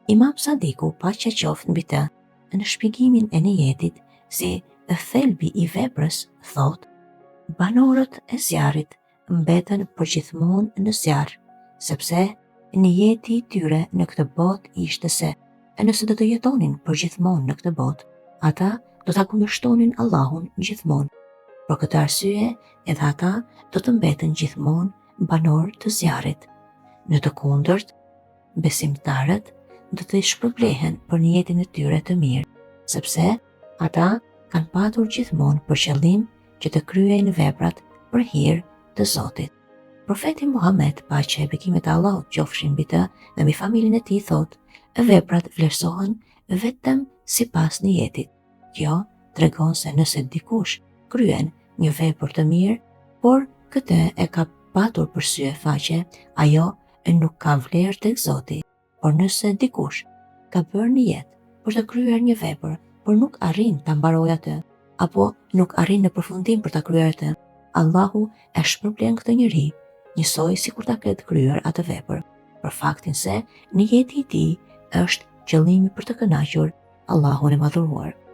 Imam Sadiku, paqja qoftë mbi të, në shpjegimin e niyetit si thelbi i veprës thot: banorët e zjarrit mbeten përgjithmonë në zjarr, sepse niyeti i tyre në këtë botë ishte se nëse do të jetonin përgjithmonë në këtë botë, ata do ta kundërshtonin Allahun gjithmonë. Për këtë arsye, edhe ata do të mbeten gjithmonë banorë të zjarrit. Në të kundërt, besimtarët do të shpërblehen për niyetin e tyre të mirë, sepse ata kanë patur gjithmonë për qëllim që të kryejnë veprat për hir të Zotit. Profeti Muhammed, paqja e bekimet e Allahut qofshin mbi të dhe mbi familjen e tij, thotë: veprat vlerësohen vetëm sipas niyetit. Kjo tregon se nëse dikush kryen një vepër të mirë, por këtë e ka patur për sy e faqe, ajo nuk ka vlerë tek Zoti. Por nëse dikush ka bërë niyet për të kryer një vepër, por nuk arrin ta mbarojë atë, apo nuk arrin në përfundim për ta kryer atë, Allahu e shpërblen këtë njeri, njësoj si kur ta ketë kryer atë vepër, për faktin se niyeti i tij është qëllimi për të kënaqur Allahun e madhëruar.